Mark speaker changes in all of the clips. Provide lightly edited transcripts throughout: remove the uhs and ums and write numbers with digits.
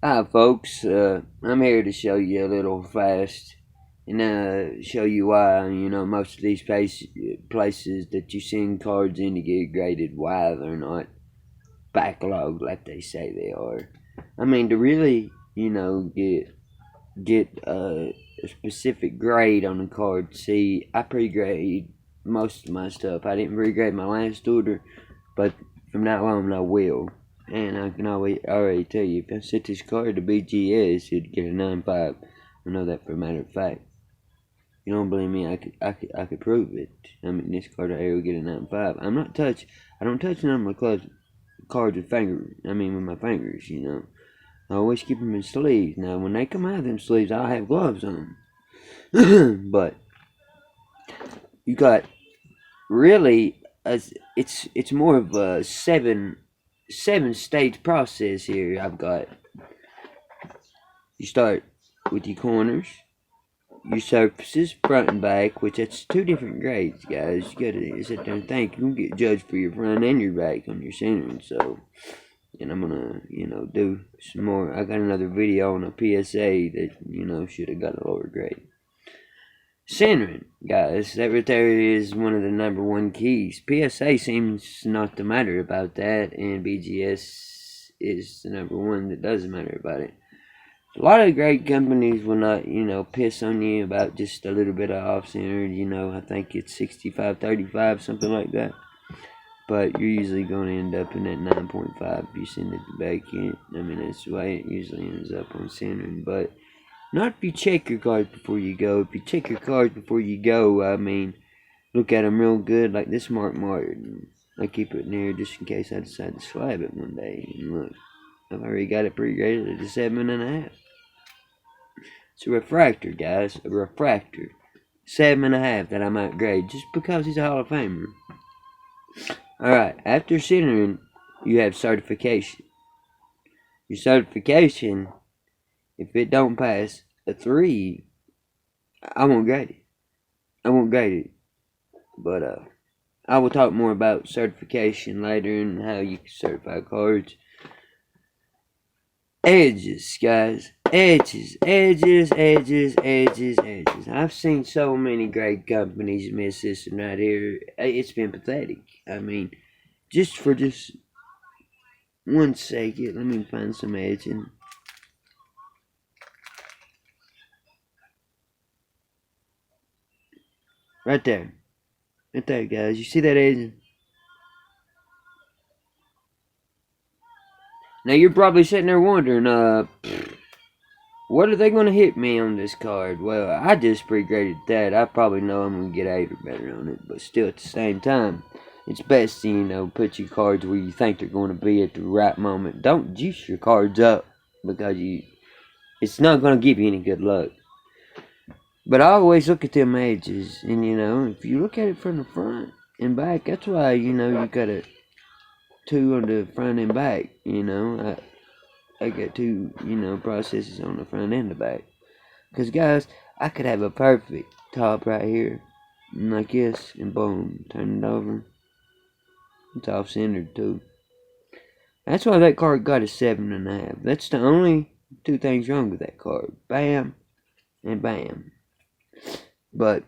Speaker 1: Hi folks, I'm here to show you a little fast and show you why, most of these places that you send cards in to get graded, why they're not backlogged like they say they are. I mean, to really, get a specific grade on the card. See, I pre-grade most of my stuff. I didn't pre-grade my last order, but from now on I will. And I can already tell you, if I sent this card to BGS, it'd get a 9.5. I know that for a matter of fact. You don't believe me? I could prove it. I mean, this card right here will get a 9.5. I don't touch none of my cards with with my fingers. I always keep them in sleeves. Now, when they come out of them sleeves, I'll have gloves on. But you got really, it's more of a seven stage process here. I've got, you start with your corners, your surfaces, front and back, which that's two different grades, guys. You gotta sit there and think. You can get judged for your front and your back on your centering. So, and I'm gonna, do some more. I got another video on a PSA that, should have got a lower grade. Centering, guys, that right there is one of the #1 keys. PSA seems not to matter about that, and BGS is the #1 that does matter about it. A lot of great companies will not, piss on you about just a little bit of off-centered, I think it's 65-35, something like that. But you're usually going to end up in that 9.5 if you send it back in. I mean, that's the way it usually ends up on centering. But not if you check your cards before you go. If you check your cards before you go, I mean, look at them real good, like this Mark Martin. I keep it near just in case I decide to slab it one day. And look, I've already got it pre-graded at a 7.5. It's a refractor, guys. A refractor. 7.5 that I might grade just because he's a Hall of Famer. Alright, after centering, you have certification. Your certification, if it don't pass a 3, I won't grade it. But I will talk more about certification later and how you can certify cards. Edges, guys. Edges. I've seen so many great companies miss this one right here. It's been pathetic. I mean, just for 1 second, let me find some edging. Right there, guys. You see that edging? Now you're probably sitting there wondering, what are they going to hit me on this card? Well, I just pre-graded that. I probably know I'm going to get 8 or better on it. But still, at the same time, it's best to, put your cards where you think they're going to be at the right moment. Don't juice your cards up because it's not going to give you any good luck. But I always look at them edges. And, if you look at it from the front and back, that's why, you got a 2 on the front and back, I got 2, processes on the front and the back. Because, guys, I could have a perfect top right here, like this, and boom, turn it over. It's off-centered, too. That's why that card got a 7.5. That's the only 2 things wrong with that card. Bam, and bam. But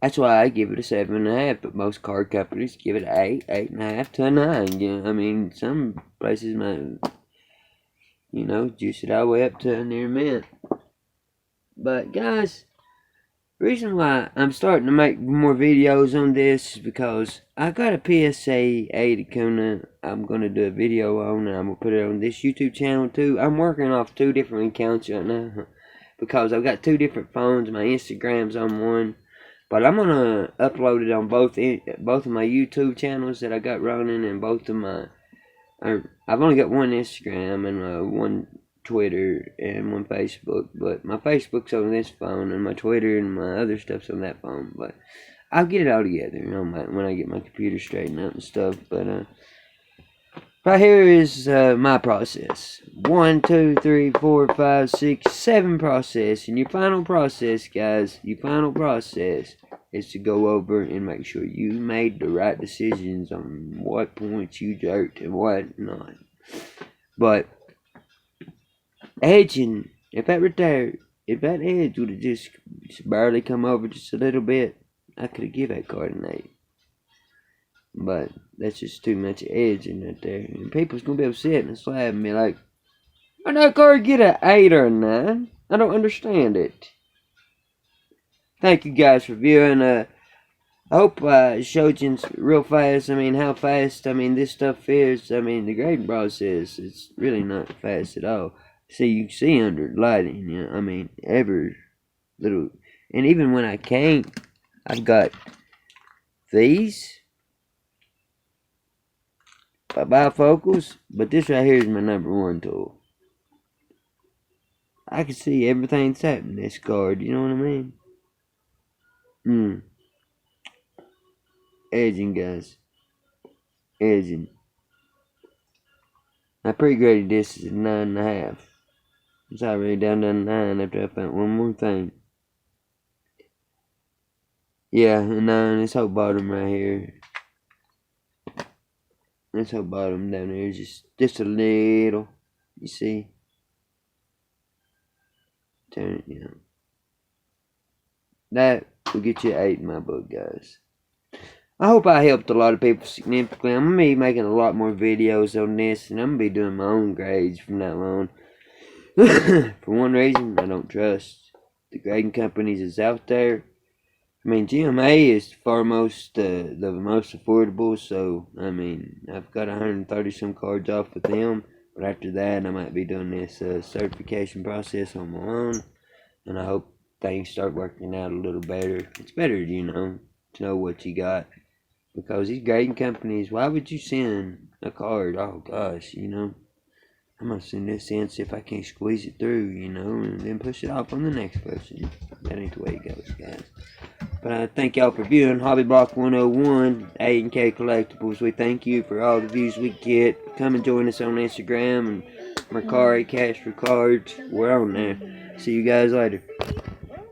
Speaker 1: that's why I give it a 7.5, but most card companies give it 8, 8.5 to a 9. I mean, some places might, juice it all the way up to near mint. But guys, the reason why I'm starting to make more videos on this is because I got a PSA 8 I'm gonna do a video on, and I'm gonna put it on this YouTube channel too. I'm working off 2 different accounts right now because I've got 2 different phones. My Instagram's on one. But I'm gonna upload it on both of my YouTube channels that I got running, and both of my. I've only got 1 Instagram and 1 Twitter and 1 Facebook. But my Facebook's on this phone, and my Twitter and my other stuff's on that phone. But I'll get it all together, when I get my computer straightened out and stuff. But right here is my process. 1, 2, 3, 4, 5, 6, 7 process. And your final process, guys, is to go over and make sure you made the right decisions on what points you jerked and what not. But edging, if that right there, if that edge would have just barely come over just a little bit, I could have given that card an 8. But that's just too much edging right there. And people's gonna be able to see it and slap me like, why that card get an 8 or a 9? I don't understand it. Thank you guys for viewing. I hope shouldnt's real fast. I mean, how fast, this stuff is. The grading process, it's really not fast at all. See, you can see under lighting, you know, every little, and even when I can't, I've got these bifocals, but this right here is my number 1 tool. I can see everything that's happening in this card, you know what I mean? Edging, guys. Edging. I pre-graded this as a 9.5. It's already down to 9 after I found one more thing. Yeah, a 9. This whole bottom right here. This whole bottom down there is just a little. You see? Turn it, you know. That will get you an 8 in my book, guys. I hope I helped a lot of people significantly. I'm going to be making a lot more videos on this, and I'm going to be doing my own grades from now on. For one reason, I don't trust the grading companies that's out there. GMA is the most affordable, so, I've got 130 some cards off with them, but after that, I might be doing this certification process on my own, and I hope things start working out a little better. It's better, you know, to know what you got, because these grading companies, why would you send a card? Oh, gosh, you know, I'm going to send this in, see if I can squeeze it through, you know, and then push it off on the next person. That ain't the way it goes, guys. But I thank y'all for viewing Hobby Block 101, A&K Collectibles. We thank you for all the views we get. Come and join us on Instagram and Mercari, Cash for Cards. We're on there. See you guys later.